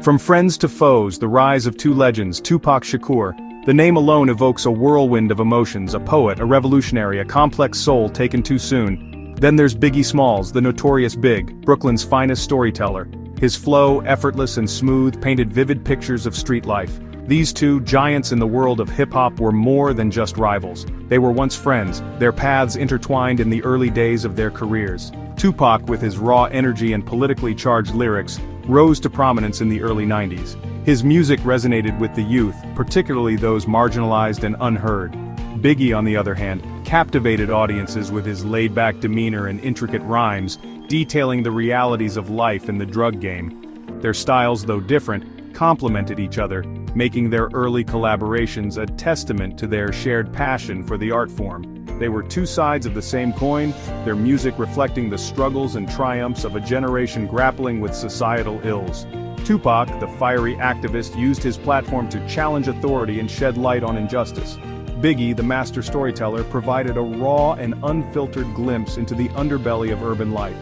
From friends to foes, the rise of two legends, Tupac Shakur. The name alone evokes a whirlwind of emotions, a poet, a revolutionary, a complex soul taken too soon. Then there's Biggie Smalls, the notorious Big, Brooklyn's finest storyteller. His flow, effortless and smooth, painted vivid pictures of street life. These two, giants in the world of hip-hop, were more than just rivals. They were once friends, their paths intertwined in the early days of their careers. Tupac, with his raw energy and politically charged lyrics, rose to prominence in the early 90s. His music resonated with the youth, particularly those marginalized and unheard. Biggie, on the other hand, captivated audiences with his laid-back demeanor and intricate rhymes, detailing the realities of life in the drug game. Their styles, though different, complemented each other, making their early collaborations a testament to their shared passion for the art form. They were two sides of the same coin, their music reflecting the struggles and triumphs of a generation grappling with societal ills. Tupac, the fiery activist, used his platform to challenge authority and shed light on injustice. Biggie, the master storyteller, provided a raw and unfiltered glimpse into the underbelly of urban life.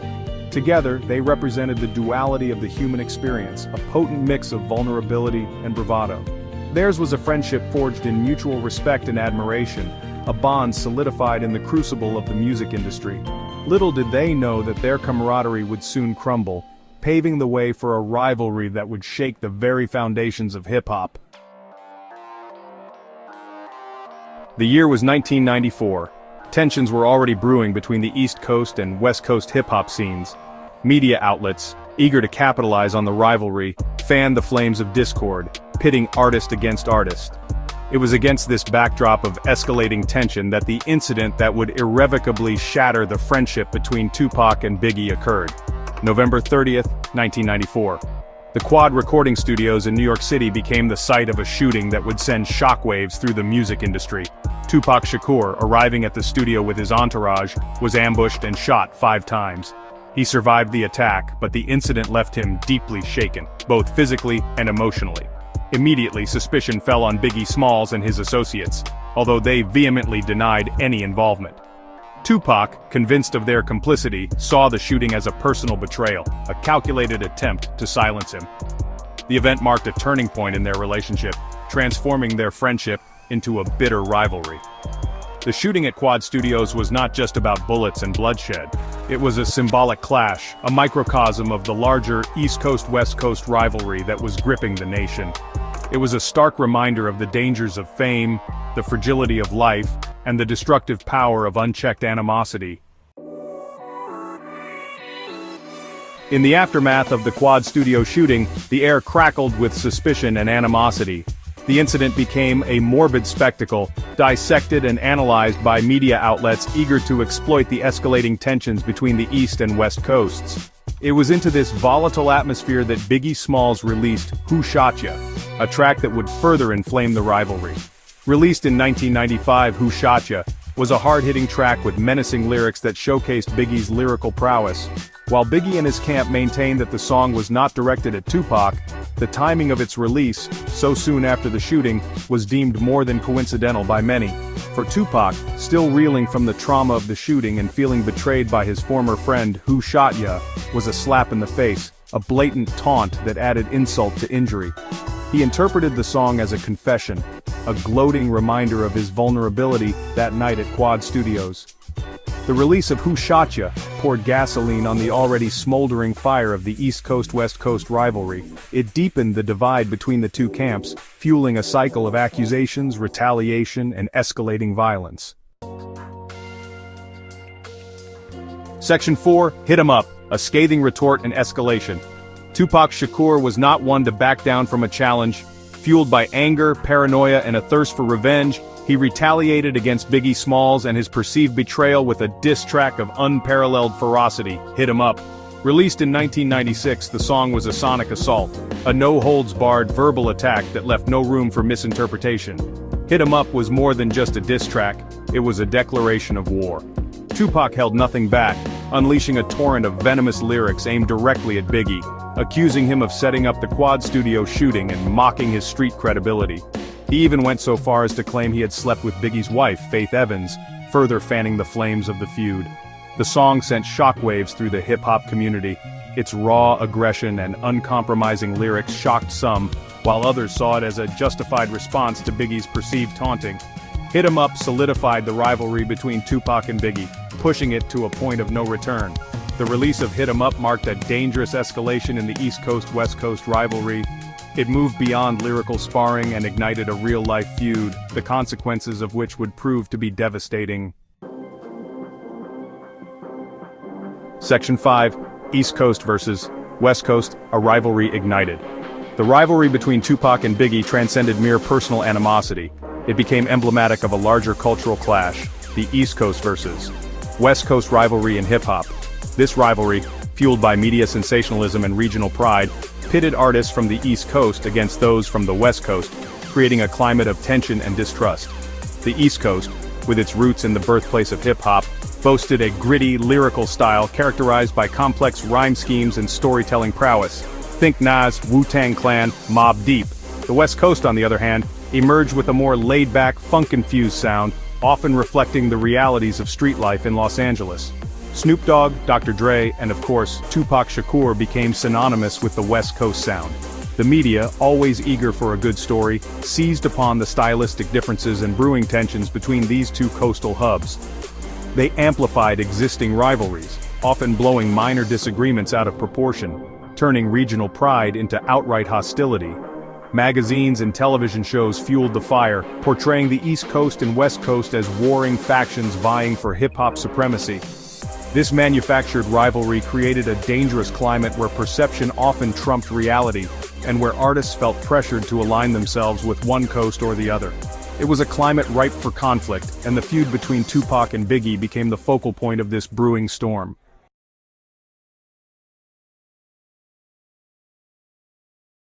Together, they represented the duality of the human experience, a potent mix of vulnerability and bravado. Theirs was a friendship forged in mutual respect and admiration, a bond solidified in the crucible of the music industry. Little did they know that their camaraderie would soon crumble, paving the way for a rivalry that would shake the very foundations of hip-hop. The year was 1994. Tensions were already brewing between the East Coast and West Coast hip-hop scenes. Media outlets, eager to capitalize on the rivalry, fanned the flames of discord, pitting artist against artist. It was against this backdrop of escalating tension that the incident that would irrevocably shatter the friendship between Tupac and Biggie occurred. November 30th, 1994. The Quad recording studios in New York City became the site of a shooting that would send shockwaves through the music industry. Tupac Shakur, arriving at the studio with his entourage, was ambushed and shot 5 times. He survived the attack, but the incident left him deeply shaken, both physically and emotionally. Immediately, suspicion fell on Biggie Smalls and his associates, although they vehemently denied any involvement. Tupac, convinced of their complicity, saw the shooting as a personal betrayal, a calculated attempt to silence him. The event marked a turning point in their relationship, transforming their friendship into a bitter rivalry. The shooting at Quad Studios was not just about bullets and bloodshed. It was a symbolic clash, a microcosm of the larger East Coast-West Coast rivalry that was gripping the nation. It was a stark reminder of the dangers of fame, the fragility of life, and the destructive power of unchecked animosity. In the aftermath of the Quad Studio shooting, the air crackled with suspicion and animosity. The incident became a morbid spectacle, dissected and analyzed by media outlets eager to exploit the escalating tensions between the East and West Coasts. It was into this volatile atmosphere that Biggie Smalls released Who Shot Ya?, a track that would further inflame the rivalry. Released in 1995, Who Shot Ya? Was a hard-hitting track with menacing lyrics that showcased Biggie's lyrical prowess. While Biggie and his camp maintained that the song was not directed at Tupac, the timing of its release, so soon after the shooting, was deemed more than coincidental by many. For Tupac, still reeling from the trauma of the shooting and feeling betrayed by his former friend Who Shot Ya? Was a slap in the face, a blatant taunt that added insult to injury. He interpreted the song as a confession, a gloating reminder of his vulnerability that night at Quad Studios. The release of Who Shot Ya? Poured gasoline on the already smoldering fire of the East Coast-West Coast rivalry. It deepened the divide between the two camps, fueling a cycle of accusations, retaliation, and escalating violence. Section 4, Hit 'em Up, a scathing retort and escalation. Tupac Shakur was not one to back down from a challenge. Fueled by anger, paranoia, and a thirst for revenge, he retaliated against Biggie Smalls and his perceived betrayal with a diss track of unparalleled ferocity, Hit 'em Up. Released in 1996, the song was a sonic assault, a no-holds-barred verbal attack that left no room for misinterpretation. Hit 'em Up was more than just a diss track, it was a declaration of war. Tupac held nothing back, unleashing a torrent of venomous lyrics aimed directly at Biggie, accusing him of setting up the Quad Studio shooting and mocking his street credibility. He even went so far as to claim he had slept with Biggie's wife, Faith Evans, further fanning the flames of the feud. The song sent shockwaves through the hip-hop community, Its raw aggression and uncompromising lyrics shocked some, while others saw it as a justified response to Biggie's perceived taunting. Hit 'Em Up solidified the rivalry between Tupac and Biggie, pushing it to a point of no return. The release of Hit 'Em Up marked a dangerous escalation in the East Coast-West Coast rivalry. It moved beyond lyrical sparring and ignited a real-life feud, the consequences of which would prove to be devastating. Section 5. East Coast versus West Coast, a rivalry ignited. The rivalry between Tupac and Biggie transcended mere personal animosity. It became emblematic of a larger cultural clash, the East Coast versus West Coast rivalry in hip-hop. This rivalry, fueled by media sensationalism and regional pride, pitted artists from the East Coast against those from the West Coast, creating a climate of tension and distrust. The East Coast, with its roots in the birthplace of hip-hop, boasted a gritty, lyrical style characterized by complex rhyme schemes and storytelling prowess. Think Nas, Wu-Tang Clan, Mobb Deep. The West Coast, on the other hand, emerged with a more laid-back, funk-infused sound, often reflecting the realities of street life in Los Angeles. Snoop Dogg, Dr. Dre, and of course, Tupac Shakur became synonymous with the West Coast sound. The media, always eager for a good story, seized upon the stylistic differences and brewing tensions between these two coastal hubs. They amplified existing rivalries, often blowing minor disagreements out of proportion, turning regional pride into outright hostility. Magazines and television shows fueled the fire, portraying the East Coast and West Coast as warring factions vying for hip-hop supremacy. This manufactured rivalry created a dangerous climate where perception often trumped reality, and where artists felt pressured to align themselves with one coast or the other. It was a climate ripe for conflict, and the feud between Tupac and Biggie became the focal point of this brewing storm.